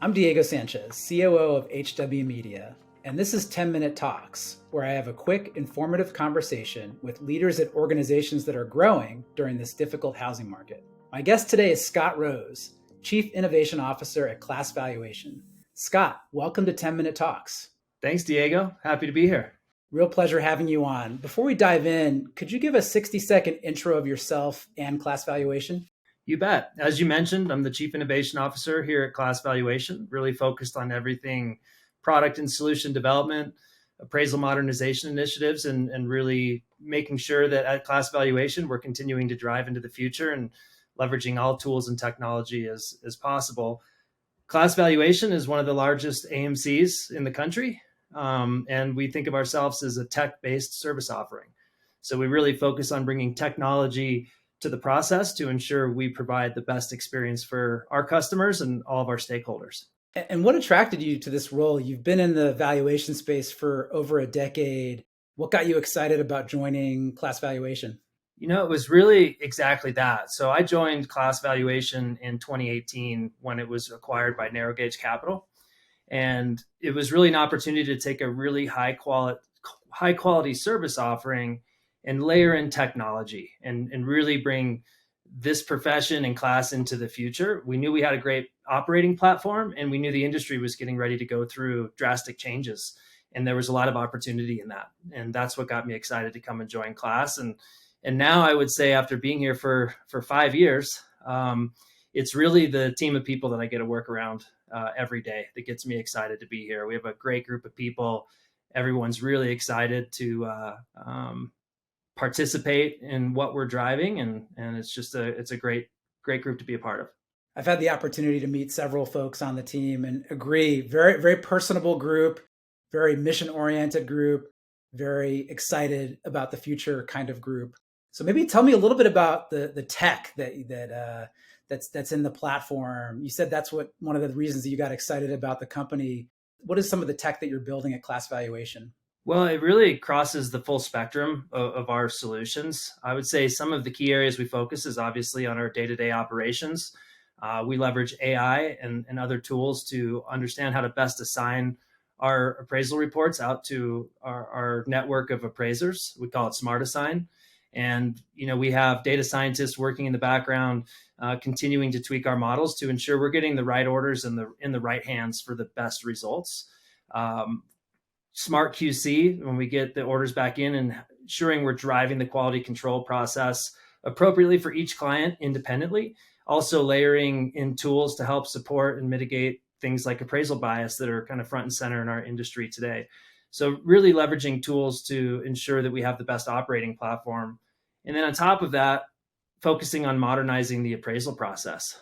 I'm Diego Sanchez, COO of HW Media, and this is 10-Minute Talks, where I have a quick, informative conversation with leaders at organizations that are growing during this difficult housing market. My guest today is Scot Rose, Chief Innovation Officer at Class Valuation. Scot, welcome to 10-Minute Talks. Thanks, Diego. Happy to be here. Real pleasure having you on. Before we dive in, could you give a 60-second intro of yourself and Class Valuation? You bet. As you mentioned, I'm the Chief Innovation Officer here at Class Valuation, really focused on everything product and solution development, appraisal modernization initiatives, and really making sure that at Class Valuation, we're continuing to drive into the future and leveraging all tools and technology as possible. Class Valuation is one of the largest AMCs in the country, and we think of ourselves as a tech-based service offering. So we really focus on bringing technology to the process to ensure we provide the best experience for our customers and all of our stakeholders. And what attracted you to this role? You've been in the valuation space for over a decade. What got you excited about joining Class Valuation? It was really exactly that. So I joined Class Valuation in 2018 when it was acquired by Narrow Gauge Capital. And it was really an opportunity to take a really high quality service offering and layer in technology and really bring this profession and class into the future. We knew we had a great operating platform, and we knew the industry was getting ready to go through drastic changes. And there was a lot of opportunity in that. And that's what got me excited to come and join Class. And now I would say, after being here for 5 years, it's really the team of people that I get to work around every day that gets me excited to be here. We have a great group of people. Everyone's really excited to participate in what we're driving, and it's a great group to be a part of. I've had the opportunity to meet several folks on the team and agree, very, very personable group, very mission-oriented group, very excited about the future kind of group. So maybe tell me a little bit about the tech that's in the platform. You said that's one of the reasons that you got excited about the company. What is some of the tech that you're building at Class Valuation? Well, it really crosses the full spectrum of our solutions. I would say some of the key areas we focus is obviously on our day-to-day operations. We leverage AI and other tools to understand how to best assign our appraisal reports out to our network of appraisers. We call it Smart Assign. And, we have data scientists working in the background, continuing to tweak our models to ensure we're getting the right orders in the right hands for the best results. Smart QC, when we get the orders back in, and ensuring we're driving the quality control process appropriately for each client independently. Also layering in tools to help support and mitigate things like appraisal bias that are kind of front and center in our industry today. So really leveraging tools to ensure that we have the best operating platform. And then on top of that, focusing on modernizing the appraisal process.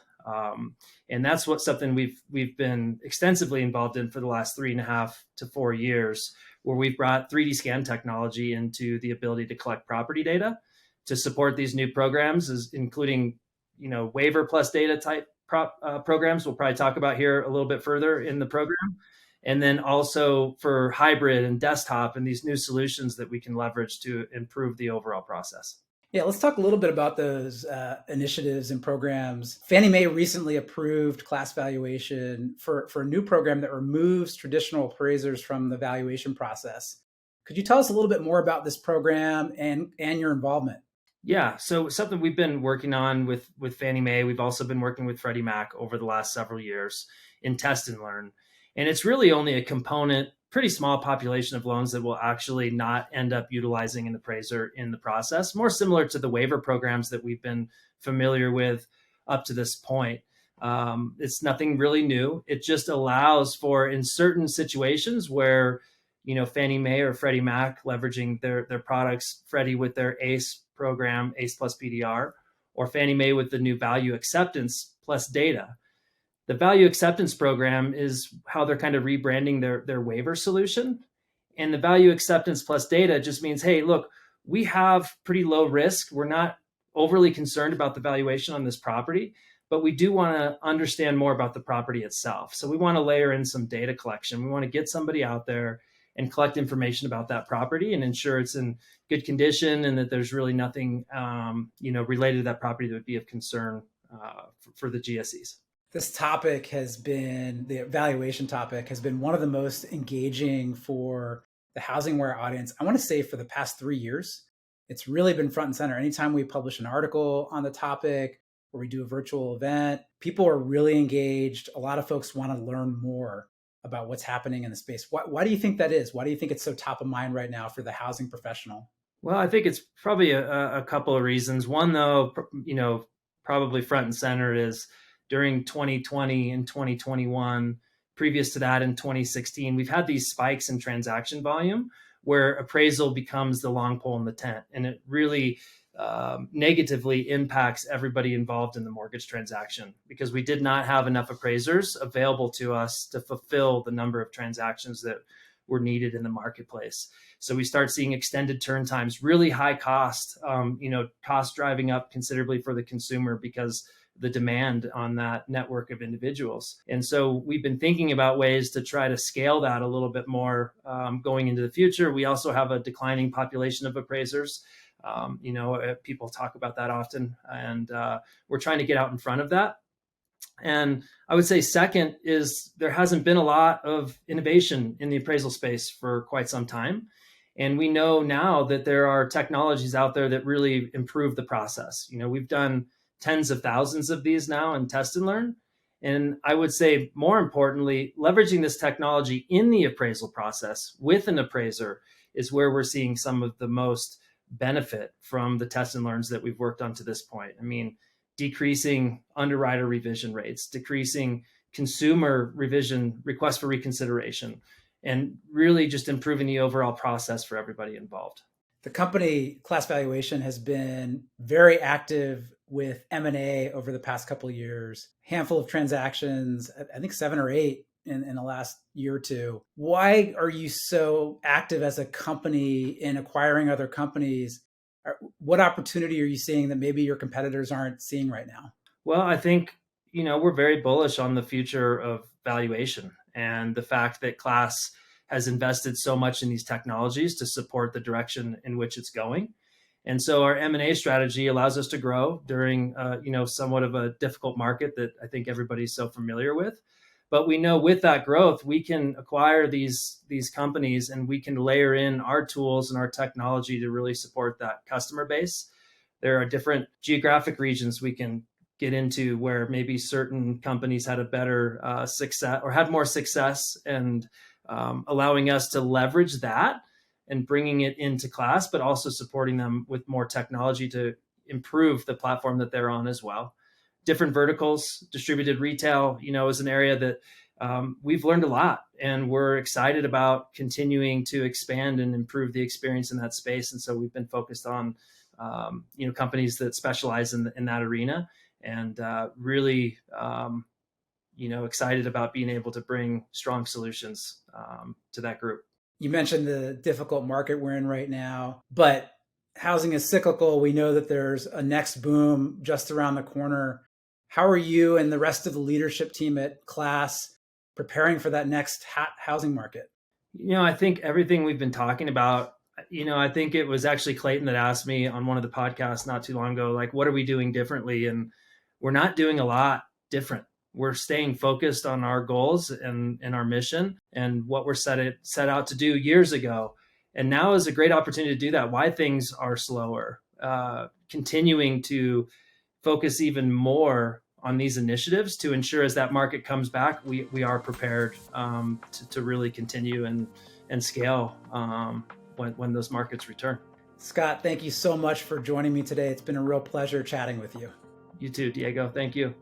And that's something we've been extensively involved in for the last 3.5 to 4 years, where we've brought 3D scan technology into the ability to collect property data to support these new programs, including waiver plus data type programs. We'll probably talk about here a little bit further in the program. And then also for hybrid and desktop and these new solutions that we can leverage to improve the overall process. Yeah, let's talk a little bit about those initiatives and programs. Fannie Mae recently approved Class Valuation for a new program that removes traditional appraisers from the valuation process. Could you tell us a little bit more about this program and your involvement? Yeah, so something we've been working on with Fannie Mae. We've also been working with Freddie Mac over the last several years in test and learn. And it's really only a component, pretty small population of loans that will actually not end up utilizing an appraiser in the process, more similar to the waiver programs that we've been familiar with up to this point. It's nothing really new. It just allows for, in certain situations where, Fannie Mae or Freddie Mac leveraging their products, Freddie with their ACE program, ACE plus PDR, or Fannie Mae with the new value acceptance plus data. The value acceptance program is how they're kind of rebranding their waiver solution. And the value acceptance plus data just means, hey, look, we have pretty low risk. We're not overly concerned about the valuation on this property, but we do want to understand more about the property itself. So we want to layer in some data collection. We want to get somebody out there and collect information about that property and ensure it's in good condition and that there's really nothing, related to that property that would be of concern for the GSEs. This topic the evaluation topic has been one of the most engaging for the HousingWire audience, I want to say for the past 3 years. It's really been front and center. Anytime we publish an article on the topic or we do a virtual event, people are really engaged. A lot of folks want to learn more about what's happening in the space. Why do you think that is? Why do you think it's so top of mind right now for the housing professional? Well, I think it's probably a couple of reasons. One, though, probably front and center is during 2020 and 2021, previous to that in 2016, we've had these spikes in transaction volume where appraisal becomes the long pole in the tent. And it really negatively impacts everybody involved in the mortgage transaction because we did not have enough appraisers available to us to fulfill the number of transactions that were needed in the marketplace. So we start seeing extended turn times, really high cost, cost driving up considerably for the consumer because the demand on that network of individuals. And so we've been thinking about ways to try to scale that a little bit more going into the future. We also have a declining population of appraisers. People talk about that often, and we're trying to get out in front of that. And I would say second is there hasn't been a lot of innovation in the appraisal space for quite some time. And we know now that there are technologies out there that really improve the process. We've done tens of thousands of these now in test and learn. And I would say more importantly, leveraging this technology in the appraisal process with an appraiser is where we're seeing some of the most benefit from the test and learns that we've worked on to this point. I mean, decreasing underwriter revision rates, decreasing consumer revision requests for reconsideration, and really just improving the overall process for everybody involved. The company Class Valuation has been very active with M&A over the past couple of years, handful of transactions, I think 7 or 8 in the last year or two. Why are you so active as a company in acquiring other companies? What opportunity are you seeing that maybe your competitors aren't seeing right now? Well, I think, we're very bullish on the future of valuation and the fact that Class has invested so much in these technologies to support the direction in which it's going. And so our M&A strategy allows us to grow during, somewhat of a difficult market that I think everybody's so familiar with. But we know with that growth, we can acquire these companies and we can layer in our tools and our technology to really support that customer base. There are different geographic regions we can get into where maybe certain companies had a better success or had more success, and allowing us to leverage that and bringing it into Class, but also supporting them with more technology to improve the platform that they're on as well. Different verticals, distributed retail, is an area that we've learned a lot, and we're excited about continuing to expand and improve the experience in that space. And so we've been focused on, companies that specialize in that arena, and really, excited about being able to bring strong solutions to that group. You mentioned the difficult market we're in right now, but housing is cyclical. We know that there's a next boom just around the corner. How are you and the rest of the leadership team at Class preparing for that next housing market? I think everything we've been talking about, I think it was actually Clayton that asked me on one of the podcasts not too long ago, like, what are we doing differently? And we're not doing a lot different. We're staying focused on our goals and our mission and what we're set out to do years ago. And now is a great opportunity to do that. Why things are slower, continuing to focus even more on these initiatives to ensure as that market comes back, we are prepared to really continue and scale when those markets return. Scott, thank you so much for joining me today. It's been a real pleasure chatting with you. You too, Diego. Thank you.